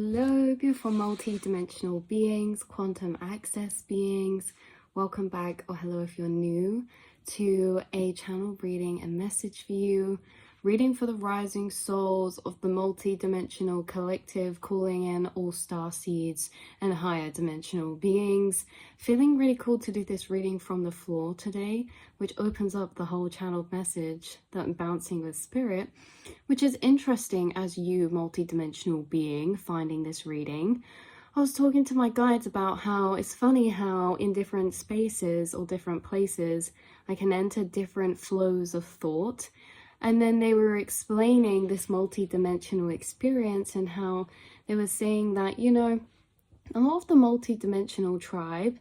Hello, beautiful multi-dimensional beings, quantum access beings. Welcome back, or hello if you're new, to a channel reading and message for you. Reading for the rising souls of the multi-dimensional collective, calling in all star seeds and higher dimensional beings. Feeling really cool to do this reading from the floor today, which opens up the whole channeled message that I'm bouncing with spirit, which is interesting as you, multi-dimensional being, finding this reading. I was talking to my guides about how it's funny how in different spaces or different places I can enter different flows of thought. And then they were explaining this multi-dimensional experience and how they were saying that, you know, a lot of the multi-dimensional tribe,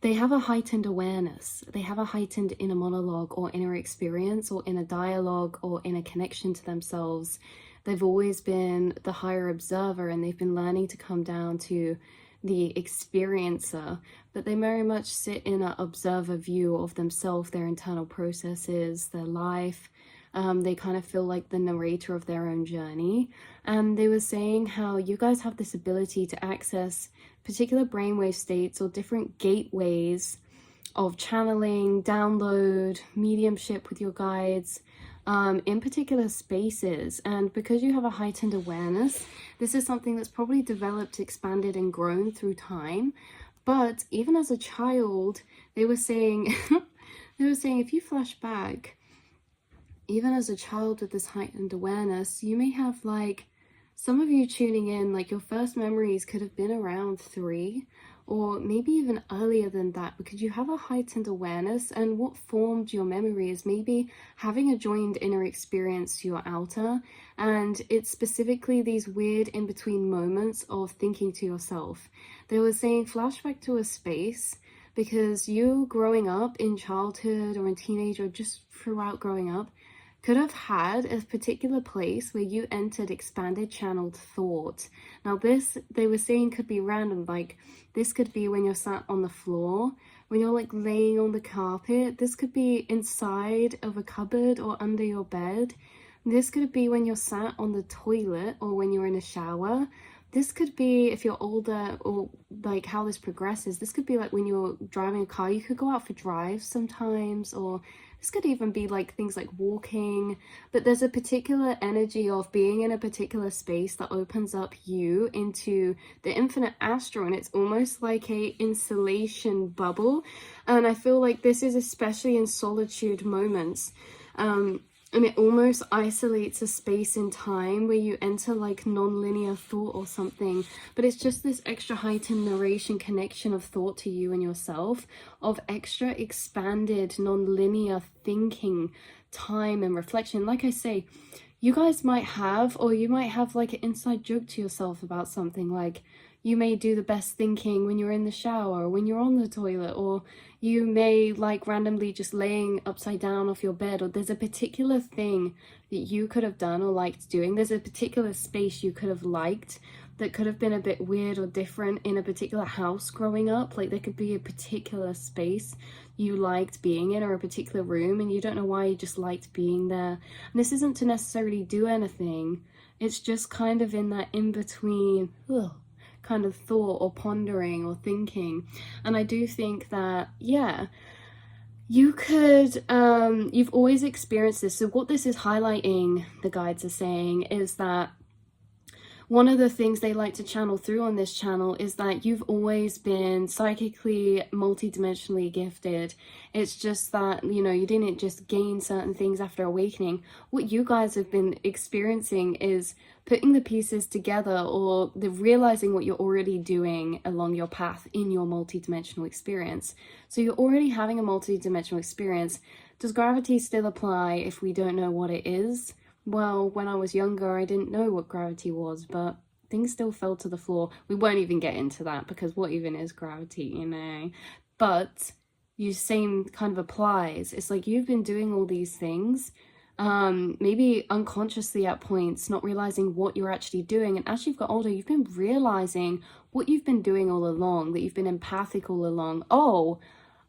they have a heightened awareness. They have a heightened inner monologue or inner experience or inner dialogue or inner connection to themselves. They've always been the higher observer and they've been learning to come down to the experiencer, but they very much sit in an observer view of themselves, their internal processes, their life. They kind of feel like the narrator of their own journey. And they were saying how you guys have this ability to access particular brainwave states or different gateways of channeling, download, mediumship with your guides in particular spaces. And because you have a heightened awareness, this is something that's probably developed, expanded, and grown through time. But even as a child, they were saying, if you flash back, even as a child with this heightened awareness, you may have, like, some of you tuning in, like, your first memories could have been around 3 or maybe even earlier than that, because you have a heightened awareness, and what formed your memory is maybe having a joined inner experience to your outer, and it's specifically these weird in-between moments of thinking to yourself. They were saying flashback to a space because you growing up in childhood or in teenage or just throughout growing up could have had a particular place where you entered expanded channeled thought. Now this, they were saying, could be random. Like, this could be when you're sat on the floor, when you're like laying on the carpet. This could be inside of a cupboard or under your bed. This could be when you're sat on the toilet or when you're in a shower. This could be, if you're older, or like how this progresses, this could be like when you're driving a car. You could go out for drives sometimes, or this could even be like things like walking. But there's a particular energy of being in a particular space that opens up you into the infinite astral, and it's almost like a insulation bubble. And I feel like this is especially in solitude moments. And it almost isolates a space in time where you enter like non-linear thought or something, but it's just this extra heightened narration connection of thought to you and yourself, of extra expanded non-linear thinking, time and reflection. Like I say, you guys might have, or you might have like an inside joke to yourself about something. Like, you may do the best thinking when you're in the shower, or when you're on the toilet, or you may like randomly just laying upside down off your bed, or there's a particular thing that you could have done or liked doing. There's a particular space you could have liked that could have been a bit weird or different in a particular house growing up. Like, there could be a particular space you liked being in, or a particular room, and you don't know why, you just liked being there. And this isn't to necessarily do anything. It's just kind of in that in-between kind of thought or pondering or thinking. And I do think that, yeah, you could, you've always experienced this. So what this is highlighting, the guides are saying, is that one of the things they like to channel through on this channel is that you've always been psychically, multidimensionally gifted. It's just that, you know, you didn't just gain certain things after awakening. What you guys have been experiencing is putting the pieces together, or the realizing what you're already doing along your path in your multidimensional experience. So you're already having a multidimensional experience. Does gravity still apply if we don't know what it is? Well, when I was younger, I didn't know what gravity was, but things still fell to the floor. We won't even get into that, because what even is gravity, you know? But you same kind of applies. It's like you've been doing all these things, maybe unconsciously at points, not realizing what you're actually doing. And as you've got older, you've been realizing what you've been doing all along, that you've been empathic all along. Oh,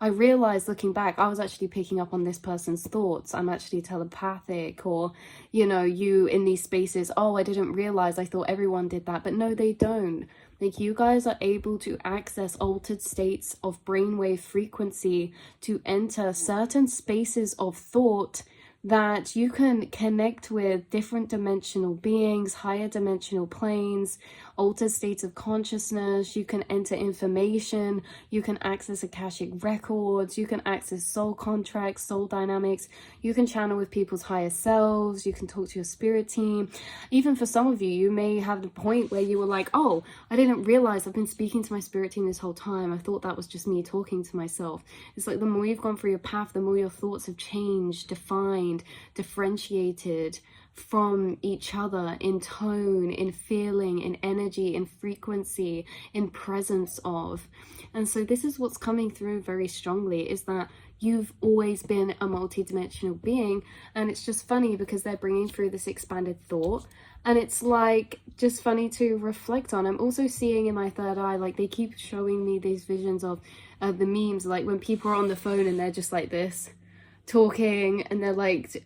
I realized looking back, I was actually picking up on this person's thoughts. I'm actually telepathic. Or, you know, you in these spaces, oh, I didn't realize, I thought everyone did that. But no, they don't. Like, you guys are able to access altered states of brainwave frequency to enter certain spaces of thought that you can connect with different dimensional beings, higher dimensional planes, altered states of consciousness. You can enter information, you can access Akashic records, you can access soul contracts, soul dynamics, you can channel with people's higher selves, you can talk to your spirit team. Even for some of you, you may have the point where you were like, oh, I didn't realize I've been speaking to my spirit team this whole time. I thought that was just me talking to myself. It's like the more you've gone through your path, the more your thoughts have changed, defined, differentiated from each other in tone, in feeling, in energy, in frequency, in presence of. And so this is what's coming through very strongly, is that you've always been a multidimensional being. And it's just funny because they're bringing through this expanded thought, and it's like just funny to reflect on. I'm also seeing in my third eye, like they keep showing me these visions of the memes, like when people are on the phone and they're just like this talking, and they're like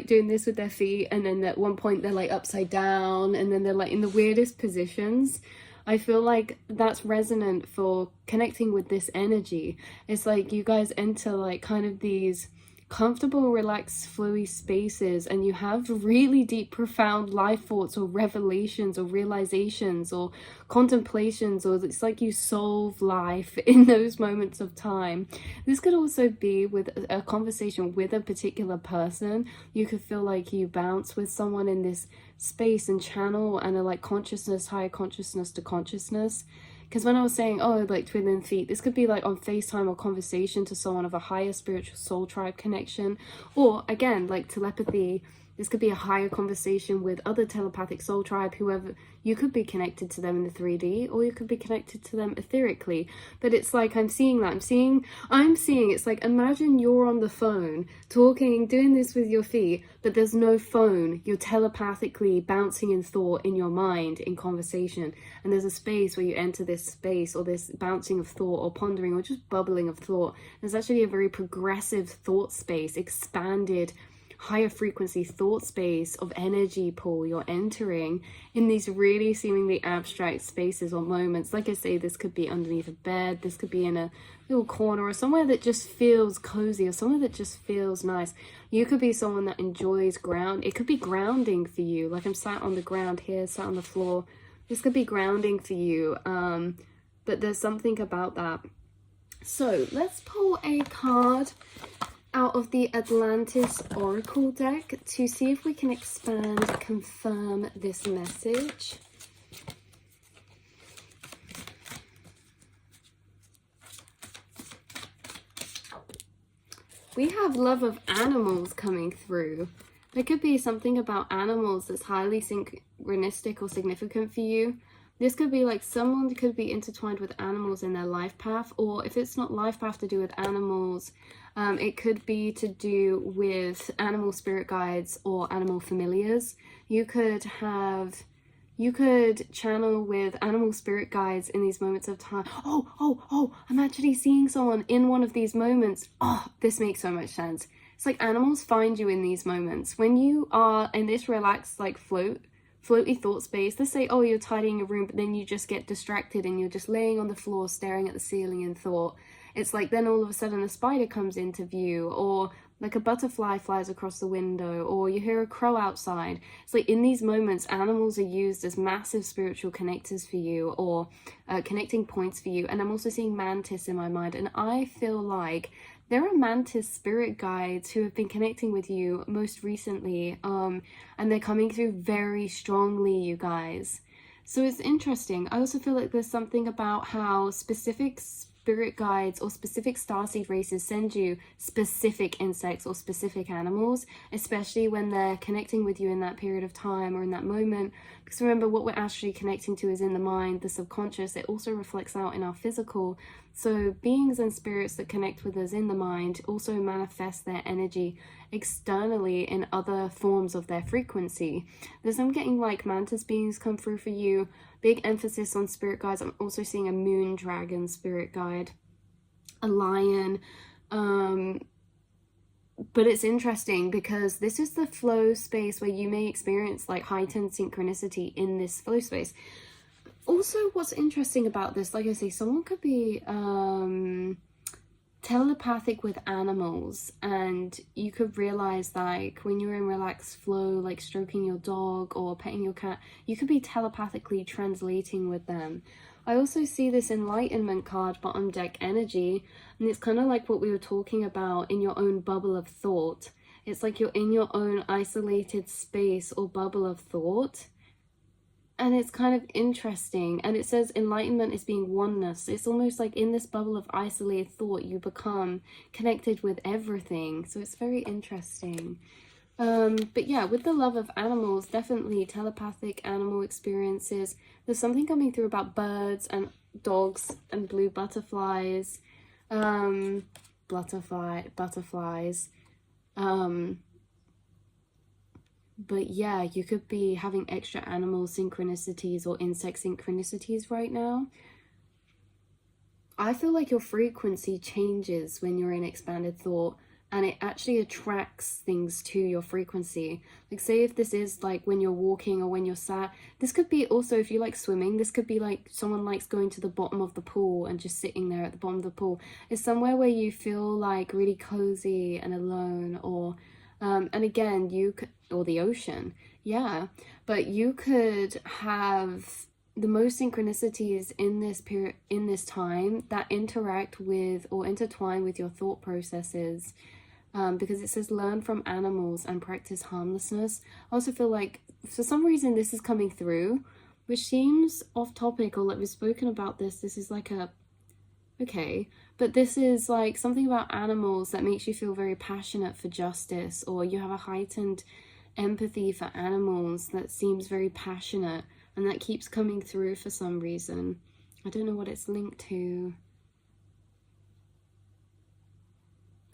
doing this with their feet, and then at one point they're like upside down, and then they're like in the weirdest positions. I feel like that's resonant for connecting with this energy. It's like you guys enter like kind of these comfortable, relaxed, flowy spaces, and you have really deep, profound life thoughts or revelations or realizations or contemplations, or it's like you solve life in those moments of time. This could also be with a conversation with a particular person. You could feel like you bounce with someone in this space and channel and are like consciousness, higher consciousness to consciousness. Because when I was saying, oh, like twin feet, this could be like on FaceTime or conversation to someone of a higher spiritual soul tribe connection. Or again, like telepathy, this could be a higher conversation with other telepathic soul tribe, whoever. You could be connected to them in the 3D, or you could be connected to them etherically. But it's like I'm seeing that. I'm seeing it's like, imagine you're on the phone talking, doing this with your feet, but there's no phone. You're telepathically bouncing in thought in your mind in conversation. And there's a space where you enter this space, or this bouncing of thought, or pondering, or just bubbling of thought. There's actually a very progressive thought space, expanded, higher frequency thought space of energy pool you're entering in these really seemingly abstract spaces or moments. Like I say, this could be underneath a bed, this could be in a little corner, or somewhere that just feels cozy, or somewhere that just feels nice. You could be someone that enjoys ground. It could be grounding for you. Like I'm sat on the ground here, sat on the floor. This could be grounding for you. But there's something about that. So let's pull a card out of the Atlantis Oracle deck to see if we can expand, confirm this message. We have love of animals coming through. There could be something about animals that's highly synchronistic or significant for you. This could be like someone could be intertwined with animals in their life path, or if it's not life path to do with animals, it could be to do with animal spirit guides or animal familiars. You could channel with animal spirit guides in these moments of time. Oh, I'm actually seeing someone in one of these moments. Oh, this makes so much sense. It's like animals find you in these moments. When you are in this relaxed, like floaty thought space, let's say, oh, you're tidying a room, but then you just get distracted and you're just laying on the floor staring at the ceiling in thought. It's like then all of a sudden a spider comes into view, or like a butterfly flies across the window, or you hear a crow outside. It's like in these moments, animals are used as massive spiritual connectors for you, or connecting points for you. And I'm also seeing mantis in my mind, and I feel like there are mantis spirit guides who have been connecting with you most recently, and they're coming through very strongly, you guys. So it's interesting. I also feel like there's something about how specific spirit guides or specific starseed races send you specific insects or specific animals, especially when they're connecting with you in that period of time or in that moment. Because remember, what we're actually connecting to is in the mind, the subconscious. It also reflects out in our physical. So beings and spirits that connect with us in the mind also manifest their energy externally in other forms of their frequency. There's I'm getting like mantis beings come through for you. Big emphasis on spirit guides. I'm also seeing a moon dragon spirit guide. a lion. But it's interesting because this is the flow space where you may experience like heightened synchronicity in this flow space. Also, what's interesting about this, like I say, someone could be telepathic with animals, and you could realize like when you're in relaxed flow, like stroking your dog or petting your cat, you could be telepathically translating with them. I also see this enlightenment card bottom deck energy, and it's kind of like what we were talking about in your own bubble of thought. It's like you're in your own isolated space or bubble of thought. And it's kind of interesting. And it says enlightenment is being oneness. It's almost like in this bubble of isolated thought, you become connected with everything. So it's very interesting. But yeah, with the love of animals, definitely telepathic animal experiences. There's something coming through about birds and dogs and blue butterflies. Butterflies. But yeah, you could be having extra animal synchronicities or insect synchronicities right now. I feel like your frequency changes when you're in expanded thought, and it actually attracts things to your frequency. Like say if this is like when you're walking or when you're sat, this could be also if you like swimming, this could be like someone likes going to the bottom of the pool and just sitting there at the bottom of the pool. It's somewhere where you feel like really cozy and alone, or and again, you could, or the ocean, yeah, but you could have the most synchronicities in this period, in this time, that interact with or intertwine with your thought processes, because it says learn from animals and practice harmlessness. I also feel like for some reason this is coming through, which seems off topic, or like we've spoken about this is like a, okay, but this is like something about animals that makes you feel very passionate for justice, or you have a heightened empathy for animals that seems very passionate, and that keeps coming through for some reason. I don't know what it's linked to.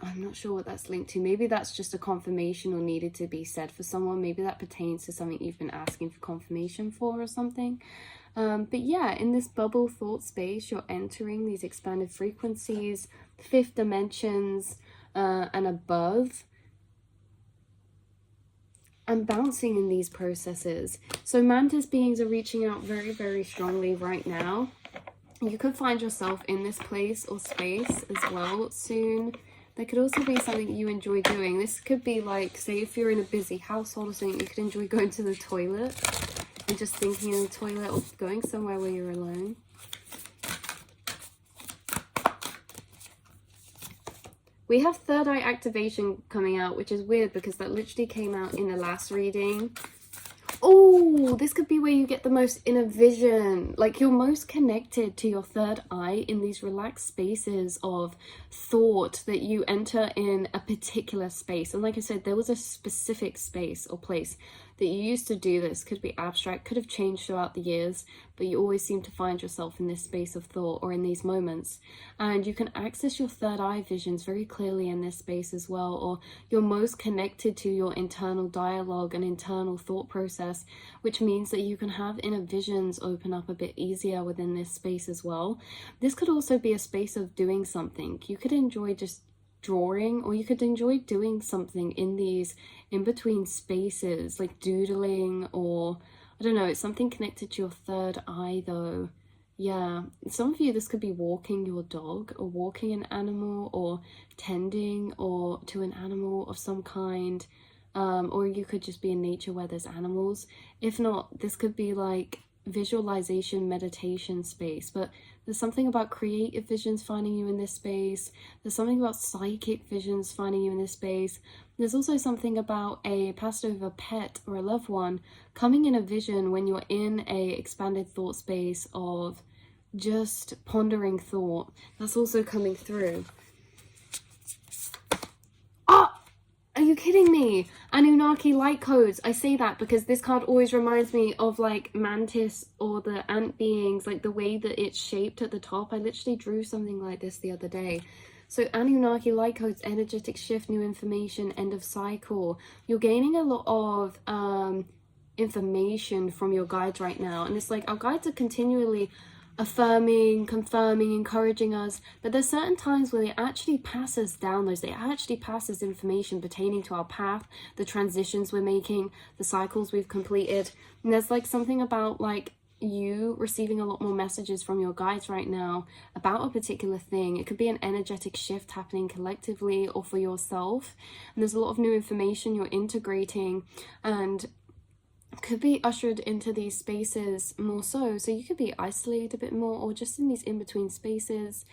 I'm not sure what that's linked to. Maybe that's just a confirmation or needed to be said for someone. Maybe that pertains to something you've been asking for confirmation for or something. But yeah, in this bubble thought space, you're entering these expanded frequencies, fifth dimensions, and above, and bouncing in these processes. So mantis beings are reaching out very, very strongly right now. You could find yourself in this place or space as well soon. There could also be something you enjoy doing. This could be like, say if you're in a busy household or something, you could enjoy going to the toilet and just thinking in the toilet, or going somewhere where you're alone. We have third eye activation coming out, which is weird because that literally came out in the last reading. Oh, this could be where you get the most inner vision. Like you're most connected to your third eye in these relaxed spaces of thought that you enter in a particular space. And like I said, there was a specific space or place that you used to do this. Could be abstract, could have changed throughout the years, but you always seem to find yourself in this space of thought or in these moments. And you can access your third eye visions very clearly in this space as well, or you're most connected to your internal dialogue and internal thought process, which means that you can have inner visions open up a bit easier within this space as well. This could also be a space of doing something. You could enjoy just drawing, or you could enjoy doing something in these in between spaces, like doodling, or I don't know, it's something connected to your third eye though. Yeah, some of you, this could be walking your dog or walking an animal or tending or to an animal of some kind, or you could just be in nature where there's animals. If not, this could be like visualization meditation space, but there's something about creative visions finding you in this space. There's something about psychic visions finding you in this space. There's also something about a passed over pet or a loved one coming in a vision when you're in a expanded thought space of just pondering thought. That's also coming through. Are you kidding me? Anunnaki light codes. I say that because this card always reminds me of like mantis or the ant beings, like the way that it's shaped at the top. I literally drew something like this the other day. So Anunnaki light codes, energetic shift, new information, end of cycle. You're gaining a lot of information from your guides right now. And it's like our guides are continually affirming, confirming, encouraging us. But there's certain times where they actually pass us downloads, they actually pass us information pertaining to our path, the transitions we're making, the cycles we've completed. And there's like something about like you receiving a lot more messages from your guides right now about a particular thing. It could be an energetic shift happening collectively or for yourself, and there's a lot of new information you're integrating and could be ushered into these spaces more so you could be isolated a bit more or just in these in-between spaces.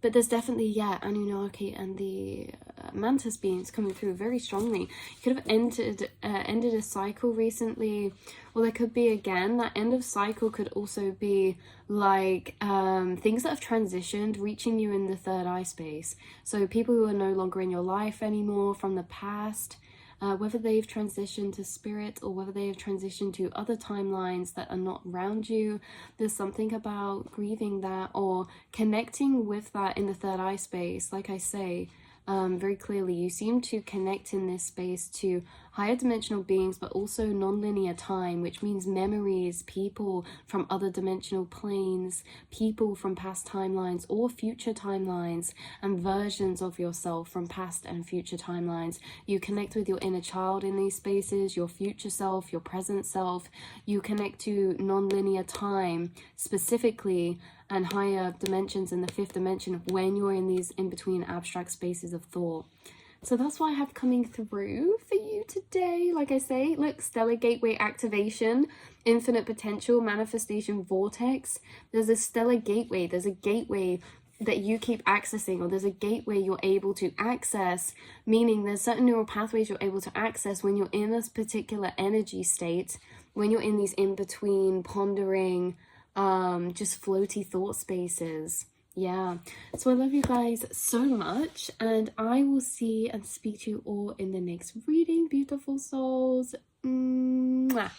But there's definitely, yeah, Anunnaki and the Mantis beings coming through very strongly. You could have ended a cycle recently, or there could be, again, that end of cycle could also be like things that have transitioned, reaching you in the third eye space. So people who are no longer in your life anymore from the past, whether they've transitioned to spirit or whether they have transitioned to other timelines that are not around you, there's something about grieving that or connecting with that in the third eye space. Like I say, very clearly, you seem to connect in this space to higher dimensional beings, but also non-linear time, which means memories, people from other dimensional planes, people from past timelines or future timelines, and versions of yourself from past and future timelines. You connect with your inner child in these spaces, your future self, your present self. You connect to non-linear time specifically, and higher dimensions in the fifth dimension when you're in these in-between abstract spaces of thought. So that's what I have coming through for you today. Like I say, look, stellar gateway activation, infinite potential, manifestation vortex. There's a stellar gateway. There's a gateway that you keep accessing, or there's a gateway you're able to access, meaning there's certain neural pathways you're able to access when you're in this particular energy state, when you're in these in-between pondering, just floaty thought spaces. Yeah, so I love you guys so much, and I will see and speak to you all in the next reading, beautiful souls. Mwah.